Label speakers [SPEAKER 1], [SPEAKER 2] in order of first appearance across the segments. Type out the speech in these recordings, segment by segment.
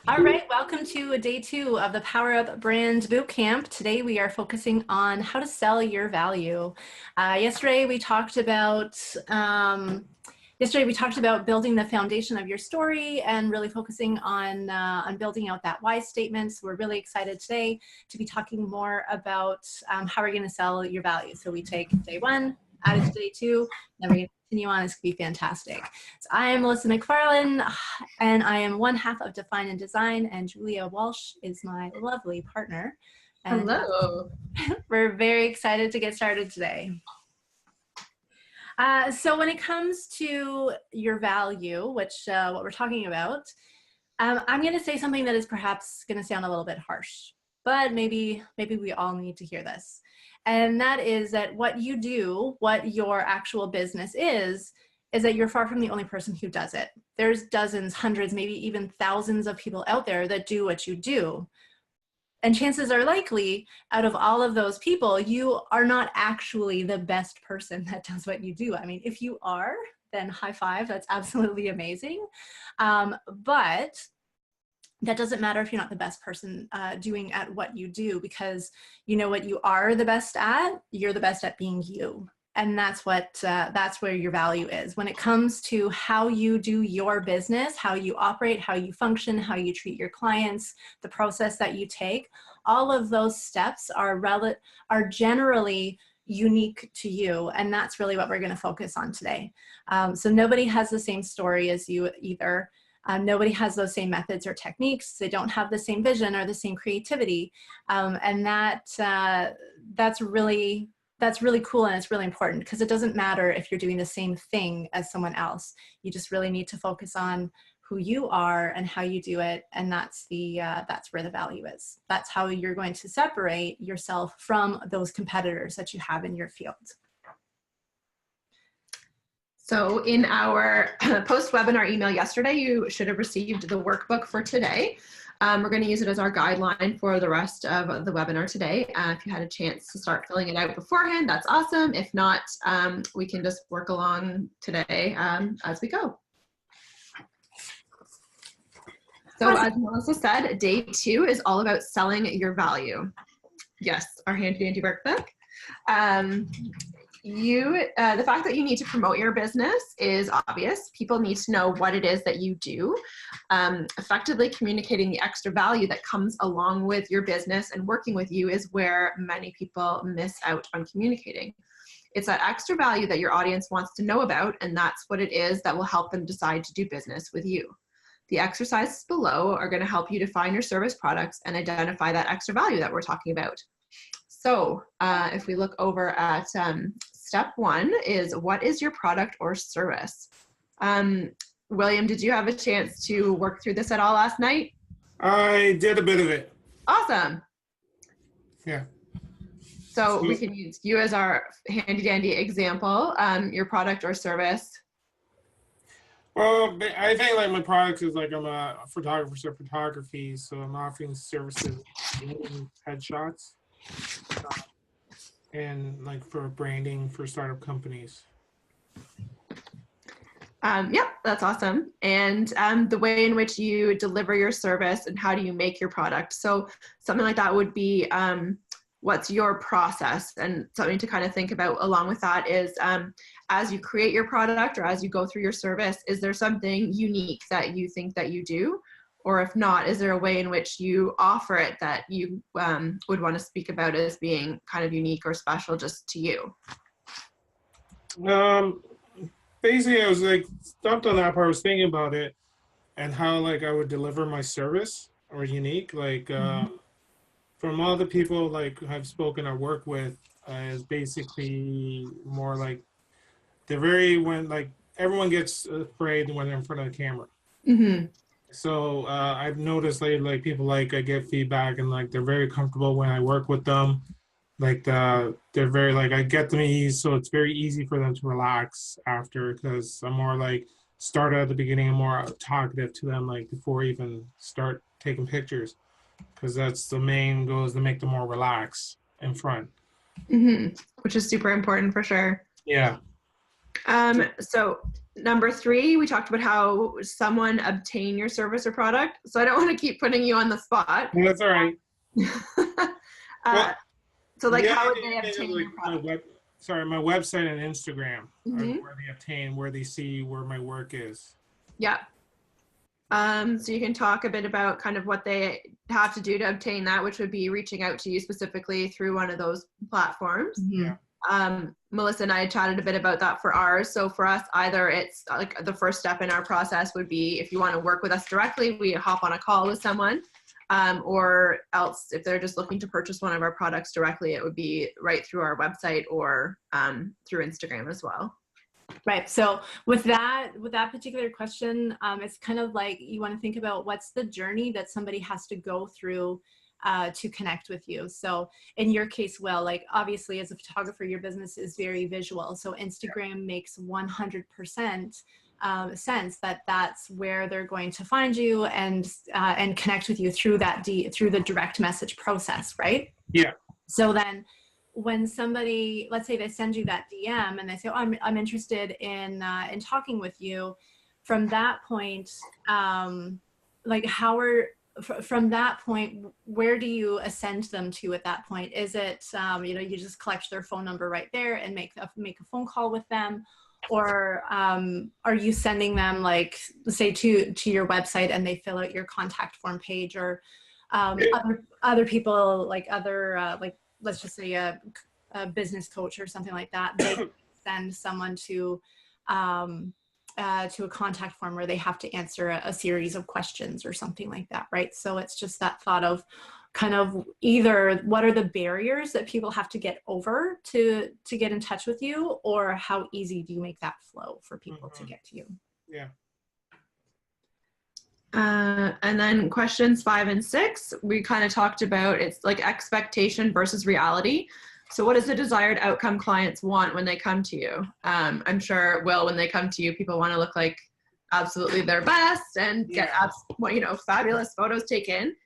[SPEAKER 1] All right, welcome to day 2 of the Power Up Brand Bootcamp. Today we are focusing on how to sell your value. Yesterday we talked about building the foundation of your story and really focusing on building out that why statement. So we're really excited today to be talking more about how we're going to sell your value. So we take day 1, add it to day 2, then we're going to continue on. It's going to be fantastic. So I am Melissa McFarlane, and I am one half of Define and Design, and Julia Walsh is my lovely partner. And
[SPEAKER 2] hello.
[SPEAKER 1] We're very excited to get started today. So when it comes to your value, which what we're talking about, I'm going to say something that is perhaps going to sound a little bit harsh, but maybe we all need to hear this. And that is that what you do, what your actual business is that you're far from the only person who does it. There's dozens, hundreds, maybe even thousands of people out there that do what you do. And chances are likely, out of all of those people, you are not actually the best person that does what you do. I mean, if you are, then high five, that's absolutely amazing. But that doesn't matter if you're not the best person doing at what you do, because you know what you are the best at? You're the best at being you. And that's where your value is. When it comes to how you do your business, how you operate, how you function, how you treat your clients, the process that you take, all of those steps are generally unique to you. And that's really what we're going to focus on today. So nobody has the same story as you either. Nobody has those same methods or techniques. They don't have the same vision or the same creativity. And that's really cool, and it's really important, because it doesn't matter if you're doing the same thing as someone else. You just really need to focus on who you are and how you do it, and that's where the value is. That's how you're going to separate yourself from those competitors that you have in your field.
[SPEAKER 2] So in our post-webinar email yesterday, you should have received the workbook for today. We're going to use it as our guideline for the rest of the webinar today. If you had a chance to start filling it out beforehand, that's awesome. If not, we can just work along today as we go. So as Melissa said, day 2 is all about selling your value. Yes, our handy-dandy workbook. The fact that you need to promote your business is obvious. People need to know what it is that you do. Effectively communicating the extra value that comes along with your business and working with you is where many people miss out on communicating. It's that extra value that your audience wants to know about, and that's what it is that will help them decide to do business with you. The exercises below are going to help you define your service products and identify that extra value that we're talking about. So if we look over at step 1 is, what is your product or service? William, did you have a chance to work through this at all last night?
[SPEAKER 3] I did a bit of it.
[SPEAKER 2] Awesome.
[SPEAKER 3] Yeah.
[SPEAKER 2] So we can use you as our handy dandy example, your product or service.
[SPEAKER 3] Well, I think like my product is like, I'm a photographer, so photography, so I'm offering services in headshots. And like for branding for startup companies.
[SPEAKER 2] Yep, that's awesome. And the way in which you deliver your service and how do you make your product. So something like that would be, what's your process? And something to kind of think about along with that is, as you create your product or as you go through your service, is there something unique that you think that you do? Or if not, is there a way in which you offer it that you would want to speak about as being kind of unique or special just to you?
[SPEAKER 3] Basically, I was like stumped on that part. I was thinking about it and how like I would deliver my service or unique. Like from all the people like I've spoken or work with, is basically more like when like everyone gets afraid when they're in front of the camera.
[SPEAKER 2] Mm-hmm.
[SPEAKER 3] So I've noticed lately, like people like I get feedback and like they're very comfortable when I work with them. Like they're very like I get them ease, so it's very easy for them to relax after, because I'm more like start at the beginning and more talkative to them like before I even start taking pictures, because that's the main goal, is to make them more relaxed in front.
[SPEAKER 2] Mm-hmm. Which is super important for sure.
[SPEAKER 3] Yeah.
[SPEAKER 2] So Number 3, we talked about how someone obtain your service or product. So I don't want to keep putting you on the spot.
[SPEAKER 3] Well, that's all right. Well,
[SPEAKER 2] So like,
[SPEAKER 3] the
[SPEAKER 2] how
[SPEAKER 3] other
[SPEAKER 2] would they
[SPEAKER 3] thing is,
[SPEAKER 2] obtain
[SPEAKER 3] like,
[SPEAKER 2] your product?
[SPEAKER 3] my website and Instagram are
[SPEAKER 2] Mhm.
[SPEAKER 3] where they obtain, where they see where my work is.
[SPEAKER 2] Yeah. So you can talk a bit about kind of what they have to do to obtain that, which would be reaching out to you specifically through one of those platforms.
[SPEAKER 3] Yeah.
[SPEAKER 2] Melissa and I chatted a bit about that for ours. So for us, either it's like the first step in our process would be if you want to work with us directly, we hop on a call with someone, or else if they're just looking to purchase one of our products directly, it would be right through our website or through Instagram as well.
[SPEAKER 1] Right. So with that particular question, it's kind of like you want to think about what's the journey that somebody has to go through to connect with you. So in your case, Will, like obviously as a photographer, your business is very visual. So Instagram makes 100% sense that that's where they're going to find you and connect with you through through the direct message process, right?
[SPEAKER 3] Yeah.
[SPEAKER 1] So then when somebody, let's say they send you that DM and they say, oh, I'm interested in talking with you, from that point, like from that point, where do you ascend them to at that point? Is it, you just collect their phone number right there and make a phone call with them? Or are you sending them, like, say to your website and they fill out your contact form page, or other people, like like, let's just say a business coach or something like that, they send someone to a contact form where they have to answer a series of questions or something like that, right? So it's just that thought of kind of either what are the barriers that people have to get over to get in touch with you, or how easy do you make that flow for people to get to you?
[SPEAKER 3] Yeah.
[SPEAKER 2] And then questions 5 and 6, we kind of talked about, it's like expectation versus reality. So what is the desired outcome clients want when they come to you? I'm sure, Will, when they come to you, people want to look like absolutely their best and get fabulous photos taken.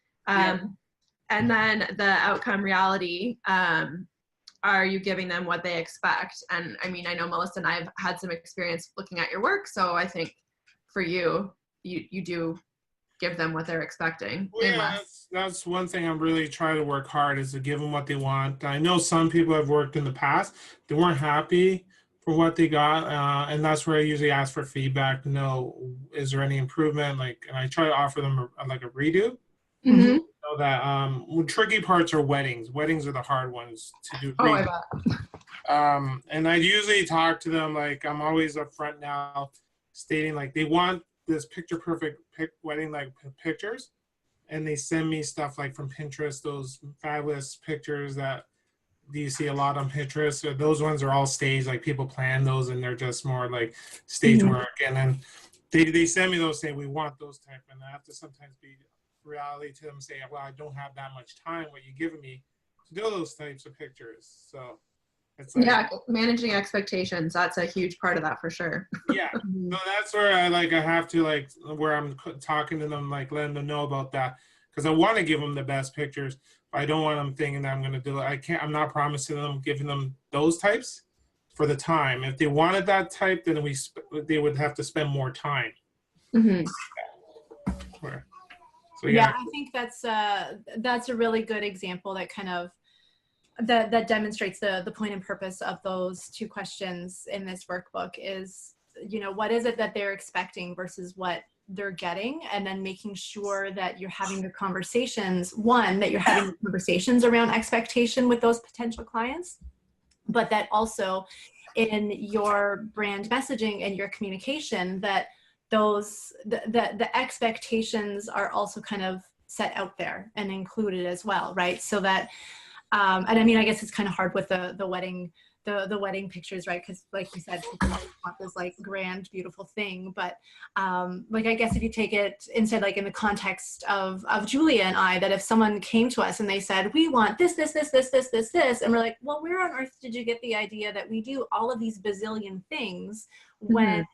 [SPEAKER 2] And then the outcome reality, are you giving them what they expect? And I mean, I know Melissa and I have had some experience looking at your work, so I think for you do give them what they're expecting.
[SPEAKER 3] Well, yeah, that's one thing I'm really trying to work hard, is to give them what they want. I know some people I've worked in the past, they weren't happy for what they got, and that's where I usually ask for feedback to know, is there any improvement? Like, and I try to offer them a redo.
[SPEAKER 2] Mm-hmm.
[SPEAKER 3] So that tricky parts are weddings. Weddings are the hard ones to do.
[SPEAKER 2] Oh, I bet.
[SPEAKER 3] And I usually talk to them, like, I'm always upfront now, stating like they want this picture perfect wedding like pictures, and they send me stuff like from Pinterest, those fabulous pictures that you see a lot on Pinterest. So those ones are all staged, like people plan those and they're just more like stage work. And then they send me those saying we want those type, and I have to sometimes be reality to them and say, well, I don't have that much time, what you're giving me to do those types of pictures. So it's like,
[SPEAKER 2] managing expectations, that's a huge part of that for sure.
[SPEAKER 3] Yeah. So that's where I have to, where I'm talking to them, like letting them know about that, because I want to give them the best pictures, but I don't want them thinking that I'm going to do it. I'm not promising them giving them those types for the time. If they wanted that type, then they would have to spend more time.
[SPEAKER 2] Mm-hmm.
[SPEAKER 3] So
[SPEAKER 1] yeah, I think that's a really good example that kind of that demonstrates the point and purpose of those 2 questions in this workbook is, what is it that they're expecting versus what they're getting, and then making sure that you're having the conversations, that you're having the conversations around expectation with those potential clients, but that also in your brand messaging and your communication, that the expectations are also kind of set out there and included as well, right? So that and I mean, I guess it's kind of hard with the wedding pictures, right? Because like you said, people want this like grand, beautiful thing. But like, I guess if you take it instead, like in the context of Julia and I, that if someone came to us and they said, we want this, and we're like, well, where on earth did you get the idea that we do all of these bazillion things when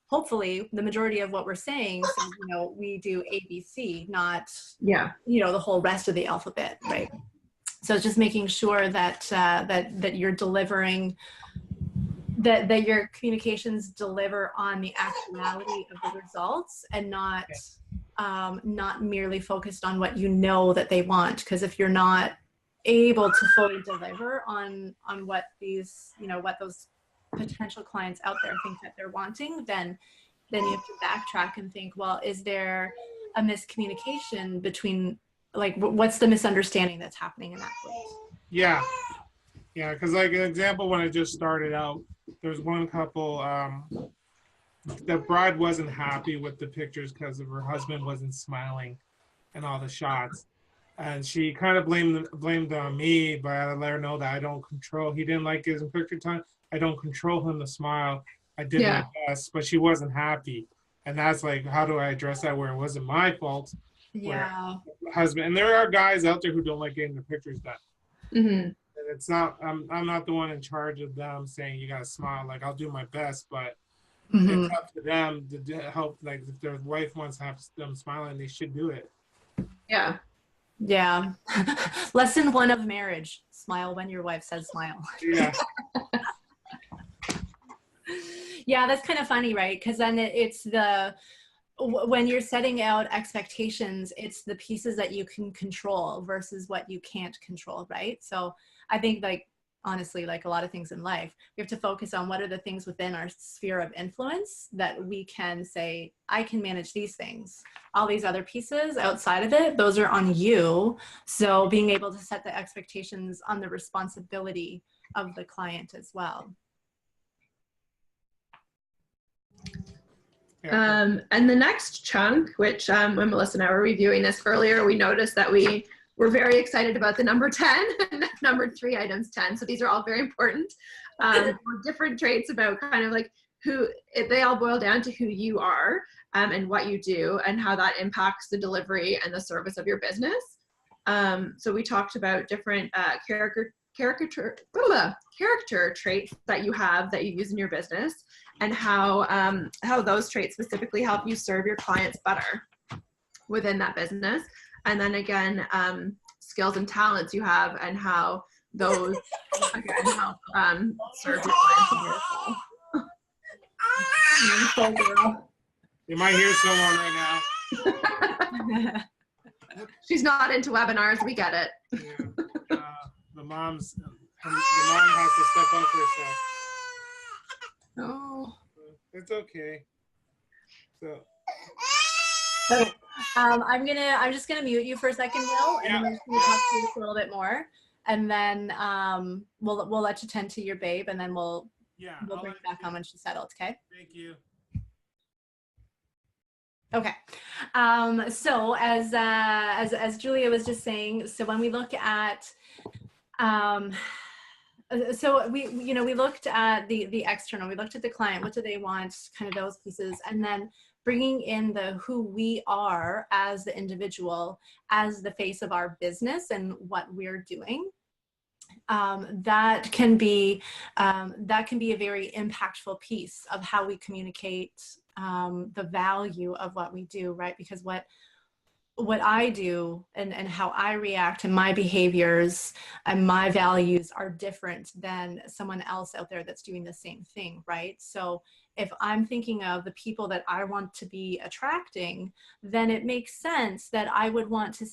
[SPEAKER 1] hopefully the majority of what we're saying, so, we do ABC, not, the whole rest of the alphabet, right? So it's just making sure that that you're delivering that your communications deliver on the actuality of the results, and not not merely focused on what you know that they want. Because if you're not able to fully deliver on what these, you know, what those potential clients out there think that they're wanting, then you have to backtrack and think, well, is there a miscommunication between, like, what's the misunderstanding that's happening in that place?
[SPEAKER 3] Yeah. Yeah, because like an example, when I just started out, there's one couple, the bride wasn't happy with the pictures because of her husband wasn't smiling in all the shots. And she kind of blamed on me, but I let her know that I don't control. He didn't like his picture time. I don't control him to smile. I did my best, but she wasn't happy. And that's like, how do I address that where it wasn't my fault?
[SPEAKER 1] Yeah.
[SPEAKER 3] Husband, and there are guys out there who don't like getting their pictures done.
[SPEAKER 2] Mm-hmm.
[SPEAKER 3] It's not, I'm not the one in charge of them saying you gotta smile. Like, I'll do my best, but it's up to them to help. Like, if their wife wants to have them smiling, they should do it.
[SPEAKER 2] Yeah.
[SPEAKER 1] Yeah. Lesson 1 of marriage: smile when your wife says smile.
[SPEAKER 3] Yeah.
[SPEAKER 1] Yeah, that's kind of funny, right? Because then it's the, when you're setting out expectations, it's the pieces that you can control versus what you can't control, right? So I think, like, honestly, like a lot of things in life, we have to focus on what are the things within our sphere of influence that we can say, I can manage these things. All these other pieces outside of it, those are on you. So being able to set the expectations on the responsibility of the client as well.
[SPEAKER 3] Yeah.
[SPEAKER 2] And the next chunk, which when Melissa and I were reviewing this earlier, we noticed that we were very excited about the number 10 and number 3 items 10. So these are all very important. Different traits about kind of like who, they all boil down to who you are and what you do and how that impacts the delivery and the service of your business. So we talked about different character traits that you have that you use in your business, and how those traits specifically help you serve your clients better within that business. And then again, skills and talents you have and how those again help serve your clients well.
[SPEAKER 3] You might hear someone right now.
[SPEAKER 2] She's not into webinars, we get it.
[SPEAKER 3] Yeah. The mom has to step up for herself.
[SPEAKER 2] Oh.
[SPEAKER 3] It's okay. So.
[SPEAKER 1] Okay. I'm just gonna mute you for a second, Will, and I'm just gonna talk to you a little bit more, and then we'll let you tend to your babe, and then we'll bring it back on when she's settled. Okay.
[SPEAKER 3] Thank you.
[SPEAKER 1] Okay. So as Julia was just saying, so when we look at so we looked at the external, we looked at the client, what do they want, kind of those pieces, and then bringing in the who we are as the individual, as the face of our business and what we're doing. That can be a very impactful piece of how we communicate the value of what we do, right? Because what I do and how I react and my behaviors and my values are different than someone else out there that's doing the same thing, right? So if I'm thinking of the people that I want to be attracting, then it makes sense that I would want to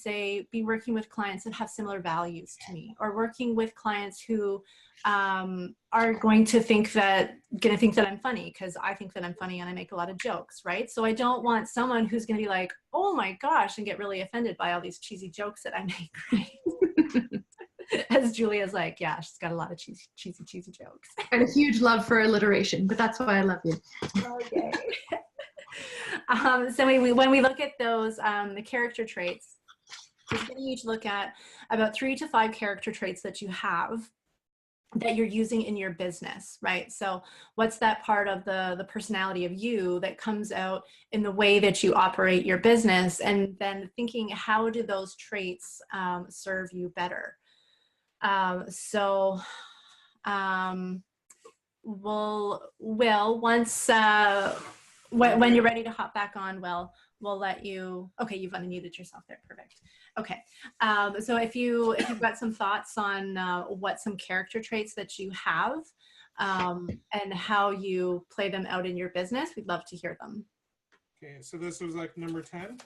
[SPEAKER 1] be working with clients that have similar values to me, or working with clients who are going to think that I'm funny because I think that I'm funny and I make a lot of jokes, right? So I don't want someone who's going to be like, oh my gosh, and get really offended by all these cheesy jokes that I make, right? As Julia's like, yeah, she's got a lot of cheesy jokes.
[SPEAKER 2] And a huge love for alliteration, but that's why I love you.
[SPEAKER 1] Okay. So when we look at those, the character traits, we're going to each look at about 3 to 5 character traits that you have that you're using in your business, right? So what's that part of the personality of you that comes out in the way that you operate your business, and then thinking, how do those traits serve you better? Once when you're ready to hop back on, we'll let you. Okay, you've unmuted yourself there. Perfect. Okay. So if you've got some thoughts on what some character traits that you have and how you play them out in your business. We'd love to hear them.
[SPEAKER 3] Okay, so this was like number 10?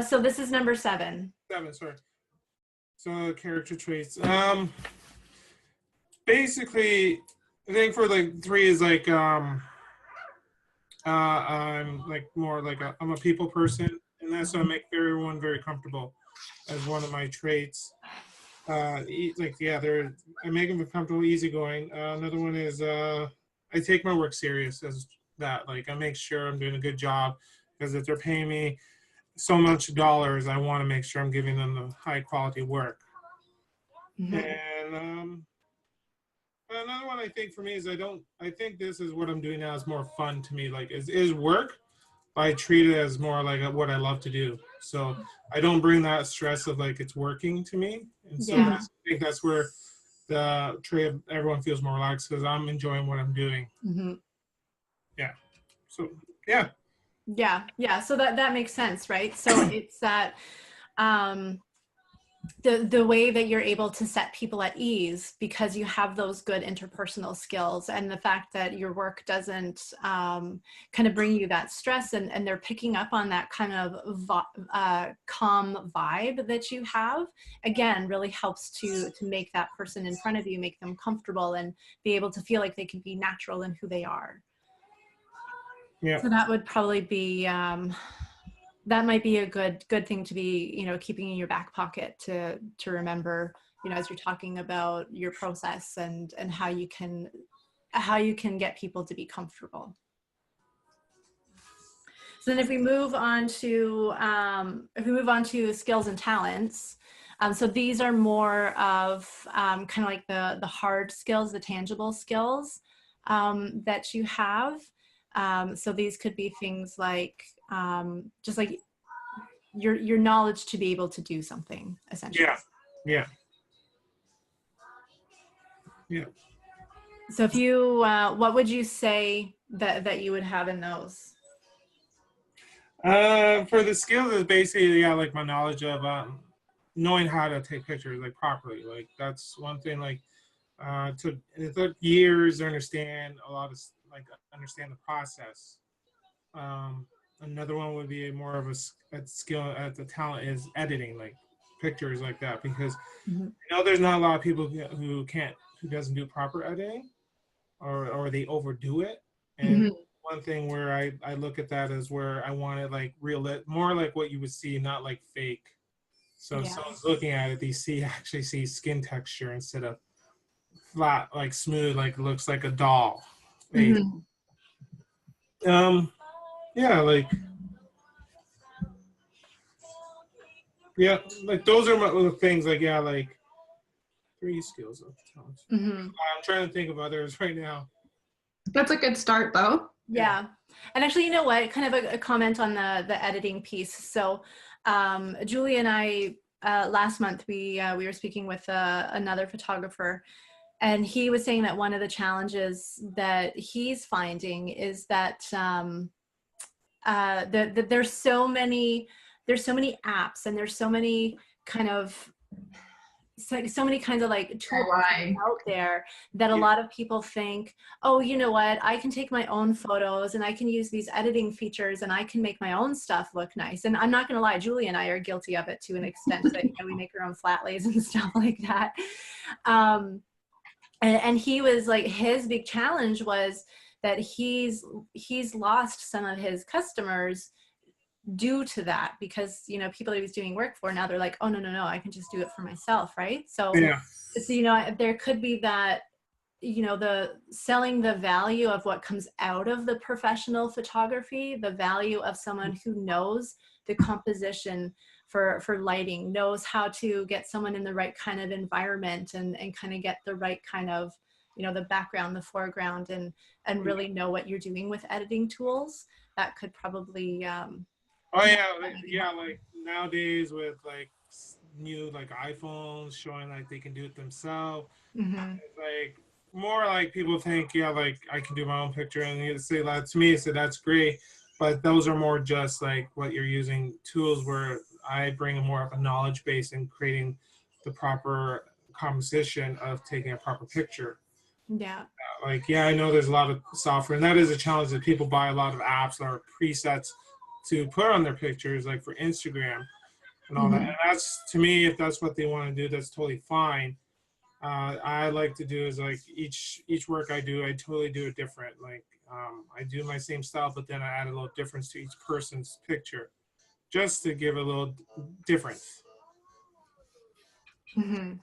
[SPEAKER 1] So this is number 7.
[SPEAKER 3] 7, sorry. So character traits. Basically, I think for like 3 is like I'm like more like I'm a people person, and that's so I make everyone very comfortable as one of my traits. Like yeah, I make them comfortable, easygoing. Another one is I take my work serious as that. Like I make sure I'm doing a good job, because if they're paying me so much dollars, I want to make sure I'm giving them the high quality work.
[SPEAKER 1] Mm-hmm.
[SPEAKER 3] And another one I think for me is I think this is what I'm doing now is more fun to me. Like is work, but I treat it as more like what I love to do. So I don't bring that stress of like it's working to me. And so
[SPEAKER 1] Yeah.
[SPEAKER 3] I think that's where the trait of everyone feels more relaxed, because I'm enjoying what I'm doing.
[SPEAKER 1] Mm-hmm.
[SPEAKER 3] Yeah. So yeah.
[SPEAKER 1] Yeah. So that makes sense, right? So it's that the way that you're able to set people at ease, because you have those good interpersonal skills, and the fact that your work doesn't kind of bring you that stress, and they're picking up on that kind of calm vibe that you have, again, really helps to make that person in front of you, make them comfortable and be able to feel like they can be natural in who they are.
[SPEAKER 3] Yeah.
[SPEAKER 1] So that would probably be that might be a good thing to be, keeping in your back pocket to remember, as you're talking about your process and how you can get people to be comfortable. So then if we move on to skills and talents, so these are more of kind of like the hard skills, the tangible skills that you have. So these could be things like just like your knowledge to be able to do something, essentially.
[SPEAKER 3] Yeah.
[SPEAKER 1] So if you, what would you say that you would have in those?
[SPEAKER 3] For the skills is basically like my knowledge of knowing how to take pictures like properly. Like that's one thing. Like it took years to understand understand the process. Another one would be more of a skill at the talent is editing, like pictures like that, because there's not a lot of people who doesn't do proper editing, or they overdo it. And one thing where I look at that is where I want it like real, more like what you would see, not like fake. So if someone's looking at it, they actually see skin texture instead of flat, like smooth, like looks like a doll. Yeah, like those are my things. Like like 3 skills of talent. I'm trying to think of others right now.
[SPEAKER 2] That's a good start, though.
[SPEAKER 1] Yeah. And actually, you know what? Kind of a comment on the editing piece. So, Julie and I last month we were speaking with another photographer, and he was saying that one of the challenges that he's finding is that there's so many apps, and there's so many kind of so many kinds of like tools out there that a lot of people think, oh, you know what, I can take my own photos and I can use these editing features and I can make my own stuff look nice. And I'm not going to lie, Julie and I are guilty of it to an extent that we make our own flat lays and stuff like that. And he was like, his big challenge was that he's lost some of his customers due to that, because people he was doing work for, now they're like, oh no, I can just do it for myself, right? So there could be that, the selling the value of what comes out of the professional photography, the value of someone who knows the composition for lighting, knows how to get someone in the right kind of environment, and kind of get the right kind of, the background, the foreground, and really know what you're doing with editing tools. That could probably
[SPEAKER 3] like nowadays with like new like iPhones showing like they can do it themselves. It's like more like people think, like I can do my own picture, and you say that to me, so that's great, but those are more just like what you're using tools, where I bring more of a knowledge base in creating the proper composition of taking a proper picture.
[SPEAKER 1] Yeah.
[SPEAKER 3] Like, yeah, I know there's a lot of software, and that is a challenge that people buy a lot of apps or presets to put on their pictures, like for Instagram and all that.
[SPEAKER 2] Mhm.
[SPEAKER 3] And that's, to me, if that's what they want to do, that's totally fine. I like to do is like each work I do, I totally do it different. Like I do my same style, but then I add a little difference to each person's picture, just to give a little difference.
[SPEAKER 1] Mm-hmm.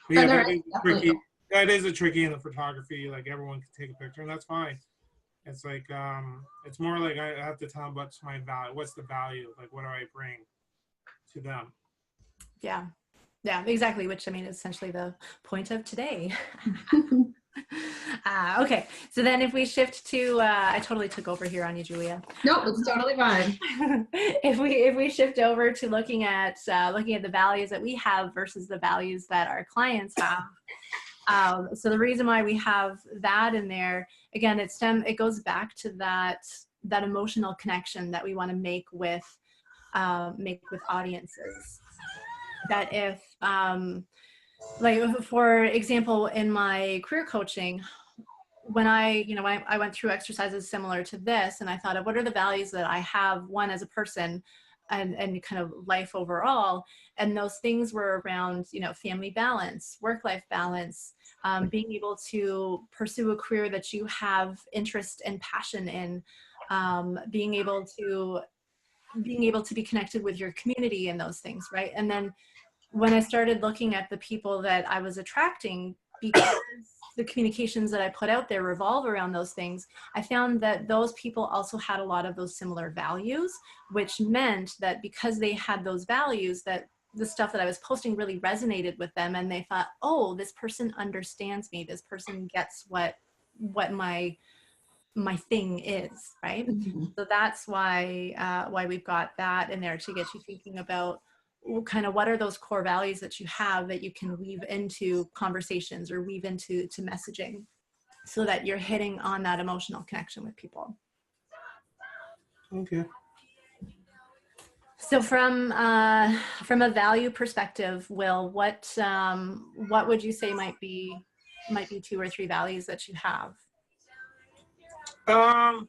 [SPEAKER 3] But
[SPEAKER 2] And
[SPEAKER 3] yeah,
[SPEAKER 2] there
[SPEAKER 3] that
[SPEAKER 2] is
[SPEAKER 3] is
[SPEAKER 2] definitely,
[SPEAKER 3] tricky. That is a tricky in the photography. Like everyone can take a picture, and that's fine. It's like it's more like I have to tell them what's my value, what's the value, like what do I bring to them.
[SPEAKER 1] Yeah. Yeah, exactly. Which, I mean, is essentially the point of today. Okay. So then if we shift to, I totally took over here on you, Julia.
[SPEAKER 2] nope, it's totally fine.
[SPEAKER 1] If we shift over to looking at the values that we have versus the values that our clients have. So the reason why we have that in there, again, it goes back to that emotional connection that we want to make with audiences. That if, like for example, in my career coaching, when I went through exercises similar to this, and I thought of what are the values that I have, one as a person, and kind of life overall, and those things were around, family balance, work-life balance, being able to pursue a career that you have interest and passion in, being able to be connected with your community and those things, right? And then when I started looking at the people that I was attracting, because the communications that I put out there revolve around those things, I found that those people also had a lot of those similar values, which meant that because they had those values, that the stuff that I was posting really resonated with them, and they thought, oh, this person understands me. This person gets what my thing is, right?
[SPEAKER 2] Mhm.
[SPEAKER 1] So that's why we've got that in there, to get you thinking about kind of what are those core values that you have that you can weave into conversations or weave into messaging, so that you're hitting on that emotional connection with people.
[SPEAKER 3] Okay.
[SPEAKER 1] So from a value perspective, Will, what would you say might be 2 or 3 values that you have?
[SPEAKER 3] Um,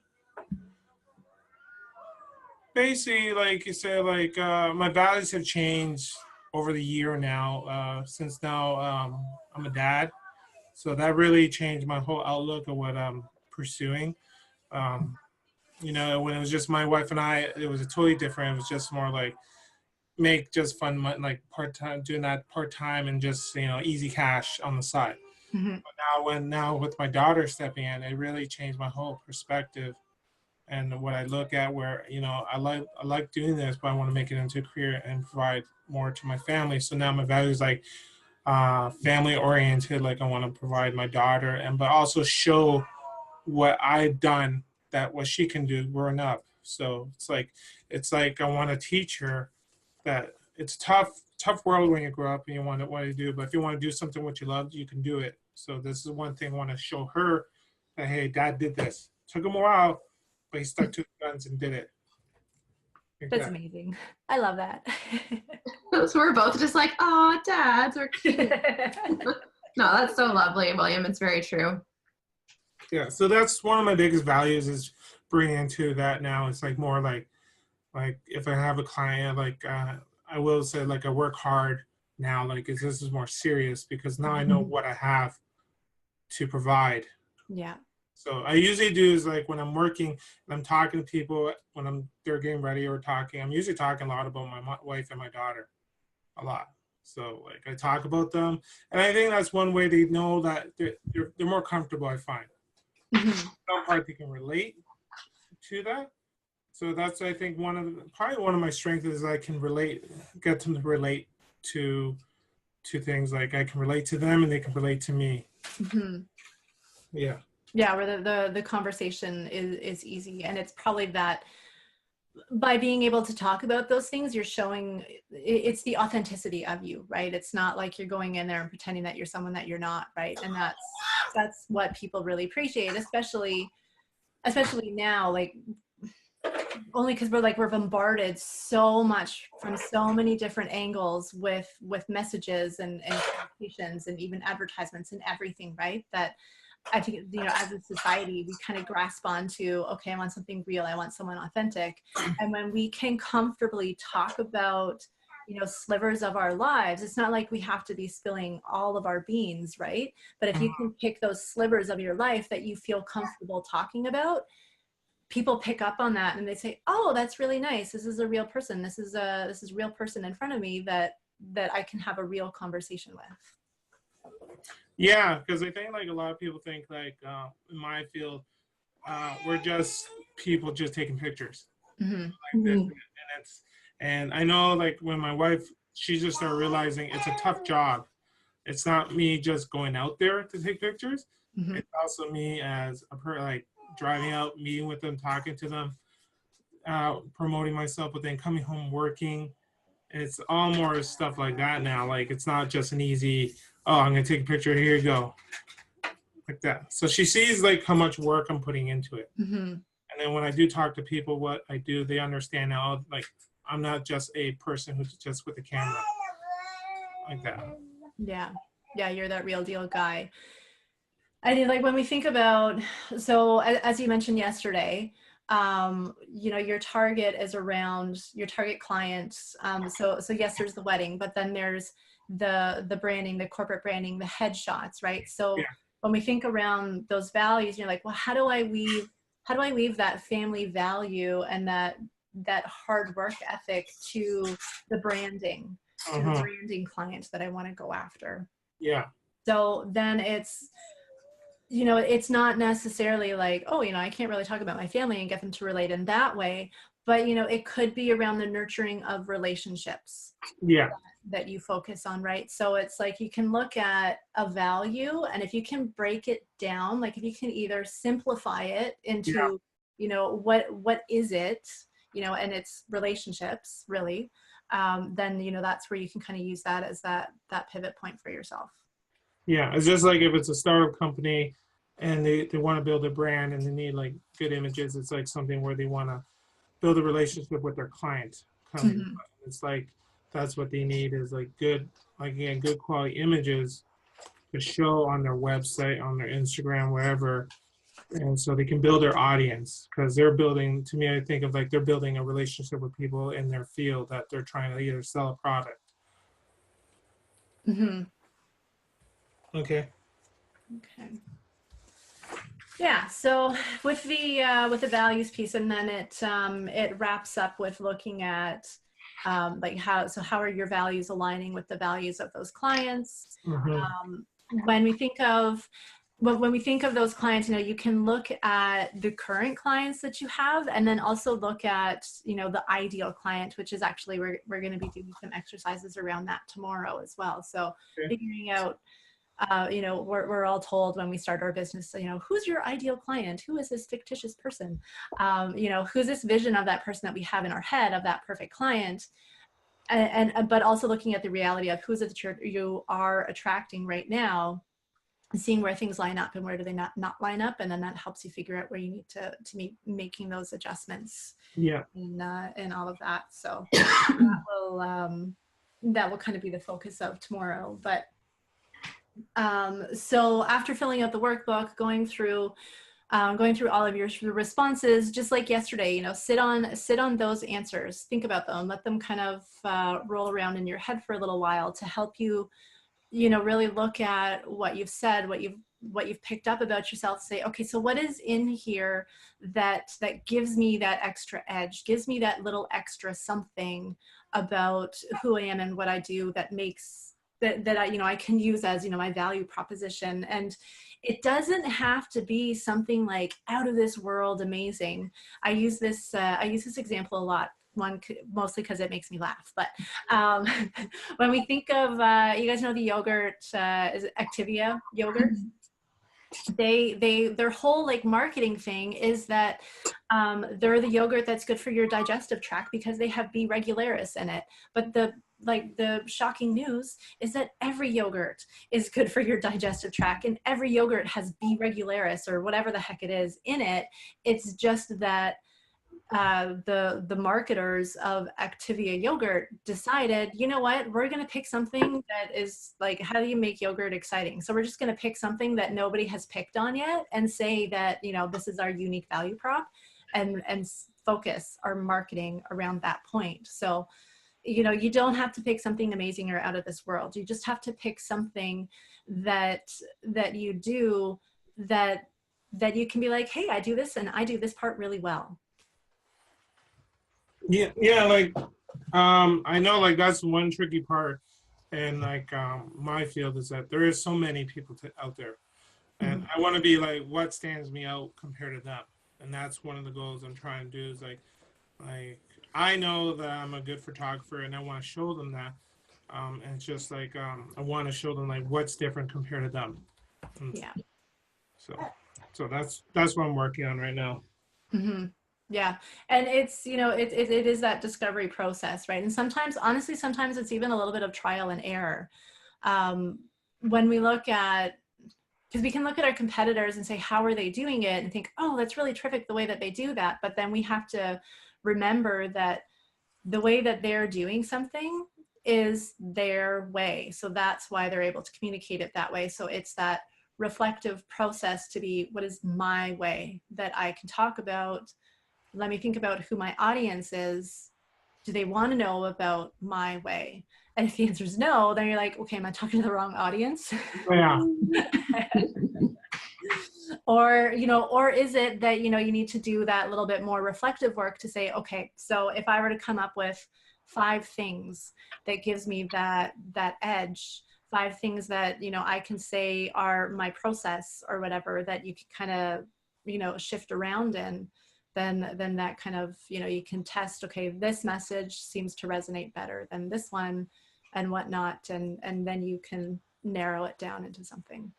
[SPEAKER 3] Basically, like you said, like my values have changed over the year now. Since now I'm a dad, so that really changed my whole outlook of what I'm pursuing. Um, when it was just my wife and I, it was totally different. It was just more like make just fun, like part time, doing that part time, and just easy cash on the side.
[SPEAKER 1] Mm-hmm.
[SPEAKER 3] But now with my daughter stepping in, it really changed my whole perspective and what I look at. Where I like doing this, but I want to make it into a career and provide more to my family. So now my values like family oriented. Like I want to provide my daughter, and but also show what I've done, that what she can do growing up. So it's like I want to teach her that it's tough world when you grow up and you want to do, but if you want to do something what you love, you can do it. So this is one thing I want to show her, that hey, dad did this. Took him a while, but he stuck to the guns and did it. Like
[SPEAKER 1] That's
[SPEAKER 3] that.
[SPEAKER 1] amazing. I love that.
[SPEAKER 2] So we're both just like, oh, dads are cute. No, that's so lovely, William. It's very true.
[SPEAKER 3] Yeah, so that's one of my biggest values, is bringing into that now. It's like more like if I have a client, like I will say like I work hard now, like this is more serious because now I know what I have to provide.
[SPEAKER 1] Yeah.
[SPEAKER 3] So I usually do is like when I'm working and I'm talking to people, when they're getting ready or talking, I'm usually talking a lot about my wife and my daughter, a lot. So like I talk about them, and I think that's one way they know that they're more comfortable. I find some part they can relate to that. So that's, I think, probably one of my strengths is I can get them to relate to things. Like I can relate to them and they can relate to me.
[SPEAKER 1] Mm-hmm.
[SPEAKER 3] Yeah.
[SPEAKER 1] Yeah, where the conversation is easy, and it's probably that by being able to talk about those things, you're showing it's the authenticity of you, right? It's not like you're going in there and pretending that you're someone that you're not, right? And that's what people really appreciate, especially now. Like only because we're bombarded so much from so many different angles with messages and communications and even advertisements and everything, right? That I think, you know, as a society, we kind of grasp onto, okay, I want something real, I want someone authentic. And when we can comfortably talk about, you know, slivers of our lives, it's not like we have to be spilling all of our beans, right? But if you can pick those slivers of your life that you feel comfortable talking about, people pick up on that and they say, oh, that's really nice. This is a real person. This is a real person in front of me that I can have a real conversation with.
[SPEAKER 3] Yeah, because I think like a lot of people think like in my field, we're just people just taking pictures.
[SPEAKER 1] Mm-hmm.
[SPEAKER 3] Like this, and I know like when my wife, she just started realizing it's a tough job. It's not me just going out there to take pictures.
[SPEAKER 1] Mm-hmm.
[SPEAKER 3] It's also me as a like driving out, meeting with them, talking to them, promoting myself, but then coming home working. It's all more stuff like that now. Like it's not just an easy, oh, I'm gonna take a picture, here you go, like that. So she sees like how much work I'm putting into it.
[SPEAKER 1] Mm-hmm.
[SPEAKER 3] And then when I do talk to people what I do, they understand now, like I'm not just a person who's just with the camera, like that.
[SPEAKER 1] Yeah, you're that real deal guy. I mean, like when we think about, so as you mentioned yesterday, you know, your target is around your target clients. So yes, there's the wedding, but then there's the branding, the corporate branding, the headshots, right? So
[SPEAKER 3] Yeah.
[SPEAKER 1] when we think around those values, you're like, well, how do I weave that family value and that hard work ethic to the branding, to the branding clients that I want to go after?
[SPEAKER 3] Yeah.
[SPEAKER 1] So then it's, you know, it's not necessarily like, oh, you know, I can't really talk about my family and get them to relate in that way, but, you know, it could be around the nurturing of relationships.
[SPEAKER 3] Yeah.
[SPEAKER 1] That you focus on, right? So it's like you can look at a value, and if you can break it down, like if you can either simplify it into, you know, what is it, you know, and it's relationships really, then, you know, that's where you can kind of use that as that pivot point for yourself.
[SPEAKER 3] Yeah, it's just like if it's a startup company and they want to build a brand and they need like good images, it's like something where they want to build a relationship with their client coming.
[SPEAKER 1] Mm-hmm.
[SPEAKER 3] It's like that's what they need is like good, like again, good quality images to show on their website, on their Instagram, wherever, and so they can build their audience because they're building. To me, I think of like they're building a relationship with people in their field that they're trying to either sell a product.
[SPEAKER 1] Mm-hmm.
[SPEAKER 3] Okay.
[SPEAKER 1] Yeah. So with the values piece, and then it wraps up with looking at like how are your values aligning with the values of those clients?
[SPEAKER 3] Mm-hmm.
[SPEAKER 1] When we think of those clients, you know, you can look at the current clients that you have, and then also look at, you know, the ideal client, which is actually we're going to be doing some exercises around that tomorrow as well. So figuring out, you know, we're all told when we start our business, you know, who's your ideal client? Who is this fictitious person? You know, who's this vision of that person that we have in our head of that perfect client? And but also looking at the reality of who's it that you are attracting right now, seeing where things line up and where do they not line up, and then that helps you figure out where you need to be making those adjustments.
[SPEAKER 3] Yeah.
[SPEAKER 1] And all of that. So that will kind of be the focus of tomorrow. But so after filling out the workbook, going through all of your responses, just like yesterday, you know, sit on those answers, think about them, let them kind of roll around in your head for a little while to help you, you know, really look at what you've said, what you've picked up about yourself. Say, okay, so what is in here that gives me that extra edge, gives me that little extra something about who I am and what I do that makes that I, you know, I can use as, you know, my value proposition. And it doesn't have to be something like out of this world amazing. I use this example a lot. One, mostly because it makes me laugh. But when we think of, you guys know the yogurt, is it Activia yogurt? Their whole like marketing thing is that they're the yogurt that's good for your digestive tract because they have B. regularis in it. But the shocking news is that every yogurt is good for your digestive tract, and every yogurt has B. regularis or whatever the heck it is in it. It's just that the marketers of Activia yogurt decided, you know what, we're going to pick something that is like, how do you make yogurt exciting? So we're just going to pick something that nobody has picked on yet and say that, you know, this is our unique value prop, and focus our marketing around that point. So, you know, you don't have to pick something amazing or out of this world. You just have to pick something that you do that you can be like, hey, I do this and I do this part really well.
[SPEAKER 3] Yeah, like I know like that's one tricky part, and like my field is that there is so many people out there, and I want to be like what stands me out compared to them, and that's one of the goals I'm trying to do is like I know that I'm a good photographer, and I want to show them that, and it's just like I want to show them like what's different compared to them. And
[SPEAKER 1] yeah.
[SPEAKER 3] So that's what I'm working on right now.
[SPEAKER 1] Mm-hmm. Yeah. And it's, you know, it is that discovery process, right? And sometimes, honestly, sometimes it's even a little bit of trial and error. When we look at, because we can look at our competitors and say, how are they doing it? And think, oh, that's really terrific the way that they do that. But then we have to remember that the way that they're doing something is their way. So that's why they're able to communicate it that way. So it's that reflective process to be, what is my way that I can talk about? Let me think about who my audience is. Do they want to know about my way? And if the answer is no, then you're like, okay, am I talking to the wrong audience?
[SPEAKER 3] Yeah.
[SPEAKER 1] Or, you know, or is it that, you know, you need to do that little bit more reflective work to say, okay, so if I were to come up with 5 things that gives me that that edge, 5 things that, you know, I can say are my process or whatever, that you can kind of, you know, shift around in, then that kind of, you know, you can test, okay, this message seems to resonate better than this one and whatnot. And then you can narrow it down into something.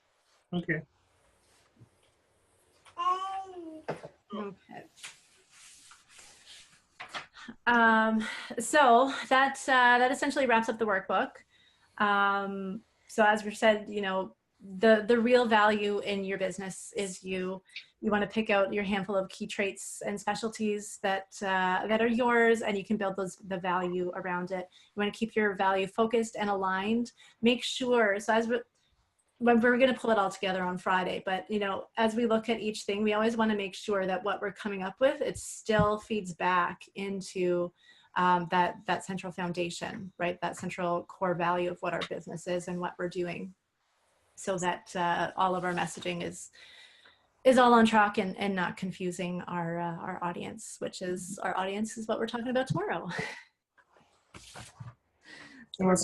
[SPEAKER 3] Okay.
[SPEAKER 1] Okay. So that essentially wraps up the workbook. So as we said, you know, the real value in your business is you want to pick out your handful of key traits and specialties that are yours, and you can build the value around it. You want to keep your value focused and aligned. Make sure, so when we're going to pull it all together on Friday, but, you know, as we look at each thing, we always want to make sure that what we're coming up with, it still feeds back into that central foundation, right? That central core value of what our business is and what we're doing, so that all of our messaging is all on track and not confusing our audience, which is, our audience is what we're talking about tomorrow. So we're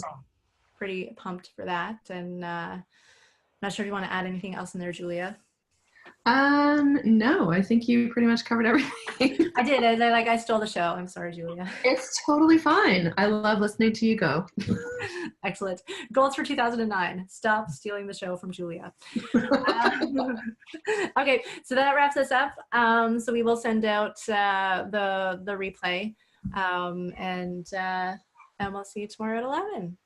[SPEAKER 1] pretty pumped for that. And not sure if you want to add anything else in there, Julia.
[SPEAKER 2] No, I think you pretty much covered everything.
[SPEAKER 1] I did. I stole the show. I'm sorry, Julia.
[SPEAKER 2] It's totally fine. I love listening to you go.
[SPEAKER 1] Excellent. Goals for 2009. Stop stealing the show from Julia. Okay, so that wraps us up. So we will send out the replay, and we'll see you tomorrow at 11.